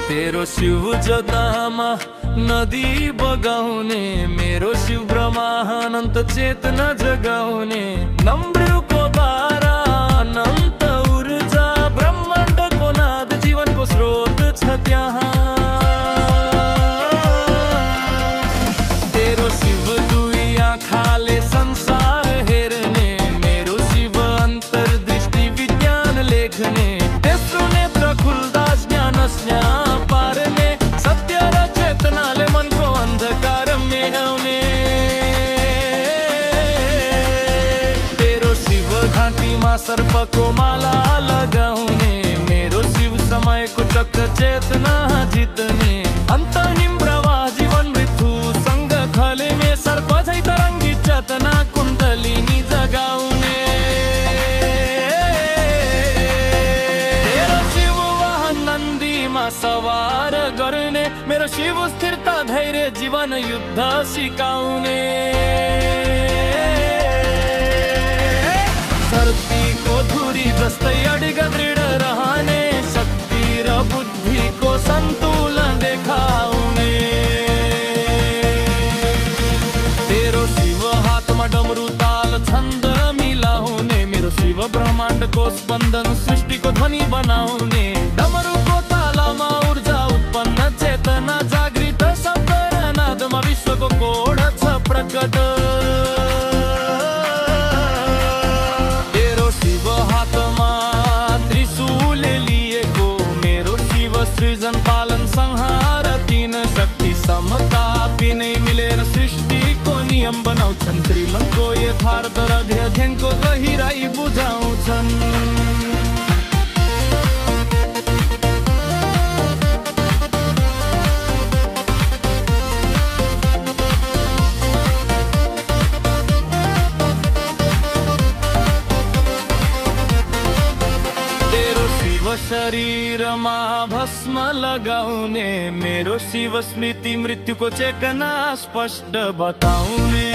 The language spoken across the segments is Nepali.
तेरो शिव जतामा नदी बगाउने, मेरो शिव ब्रह्मानन्त चेतना जगाउने। नम्ब्रुको बारा अनन्त ऊर्जा, ब्रह्माण्डको नाद जीवनको स्रोत छ त्यहाँ। तेरो शिव दुई आँखाले संसार हेर्ने, मेरो शिव अन्तर्दृष्टि विज्ञान लेख्ने। तेस्रो नेत्र खुल्दा ज्ञान पार्ने, सत्य र चेतनाले मनको अन्धकार मेटाउने। तेरो शिव घाँटीमा सर्पको माला लगाउने, मेरो शिव समयको चक्र चेतना जित्ने। अन्तहीन प्रवाह जीवन मृत्युसँग खलेने, सर्प झै तरङ्गी चेतना कुण्डलिनी जगाउने। तेरो शिव वाहन नन्दीमा सवार गर्ने, मेरो शिव स्थिरता धैर्य जीवन युद्ध सिकाउने। धरतीको धुरी जस्तै अडिग दृढ रहने, शक्ति र बुद्धिको सन्तुलन देखाउने। तेरो शिव हातमा डमरू ताल छन्द मिलाउने, मेरो शिव ब्रह्माण्डको स्पन्दन सृष्टिको ध्वनि बनाउने। डमरूको तालमा ऊर्जा उत्पन्न, चेतना जागृत, शब्द र नादमा विश्वको कोड छ प्रकट। तेरो शिव हातमा त्रिशूल लिएको, मेरो शिव सृजन पालन संहार तीन शक्ति समता पिनै मिलेर सृष्टिको नियम बनाउँछन्। श्रीमनको यथार्थ र ध्येयको गहिराई बुझाउँछन्। शरीरमा भस्म लगाउने, मेरो शिव स्मृति मृत्युको चेतना स्पष्ट बताउने।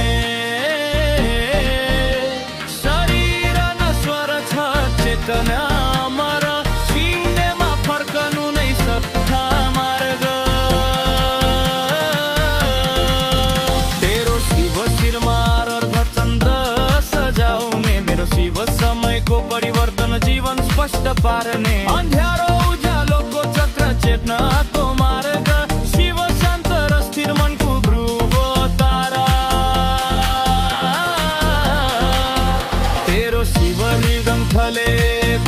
शरीर नश्वर छ चेतना अमर, शून्यमा फर्कनु नै सत्ता मार्ग। तेरो शिव शिरमा अर्धचन्द्र सजाउने, मेरो शिव समयको परिवर्तन जीवन स्पष्ट पार्ने। अन्ध्यारो उज्यालोको चक्र चेतनाको मार्ग, शिव शान्त र स्थिर मनको ध्रुव तारा। तेरो शिव हृदम थले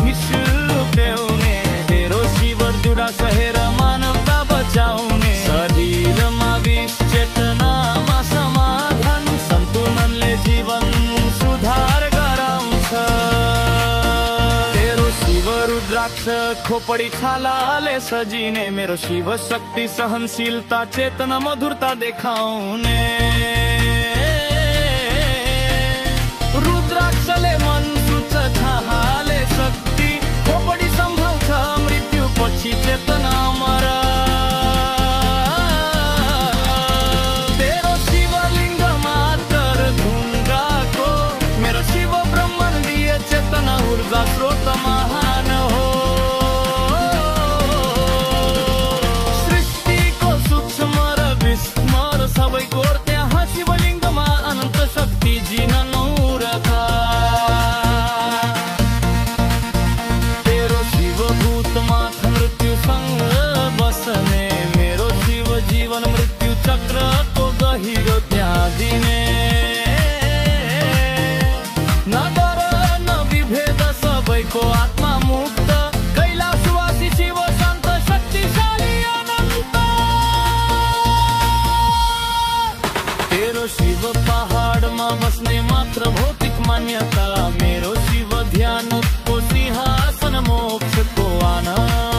भिसुक्याउने, तेरो शिव जुडा सहेर मानवता बचाउने। शरीरमा विष चेतनामा समाधान, सन्तुलनले जीवन सुधार गराउँछ। रुद्राक्ष खोपडी छालाले सजिने, मेरो शिव शक्ति सहनशीलता चेतना मधुरता देखाउने। रुद्राक्षले मन सुन्छ थाहाले शक्ति, खोपडी सम्भाउँछ मृत्यु पछि चेतना अमर। तेरो शिवलिङ्ग मात्र ढुङ्गाको, मेरो शिव ब्रह्माण्डीय चेतना ऊर्जा स्रोत महान हो। सृष्टिको सूक्ष्म र विस्म र सबैको त्यहाँ शिवलिङ्गमा अनन्त शक्ति जिननु रखा। तेरो शिव भूतमा मृत्युसँग बस्ने, मेरो शिव जीवन मृत्यु चक्रको गहिरो त्यहाँ दिने। न डर न विभेद सबैको आत्मा मुक्त, कैलाशवासी शिव शान्त शक्तिशाली अनन्त। तेरो शिव पहाडमा बस्ने मात्र भौतिक मान्यता, मेरो शिव ध्यानको सिंहासन मोक्षको आनन्द।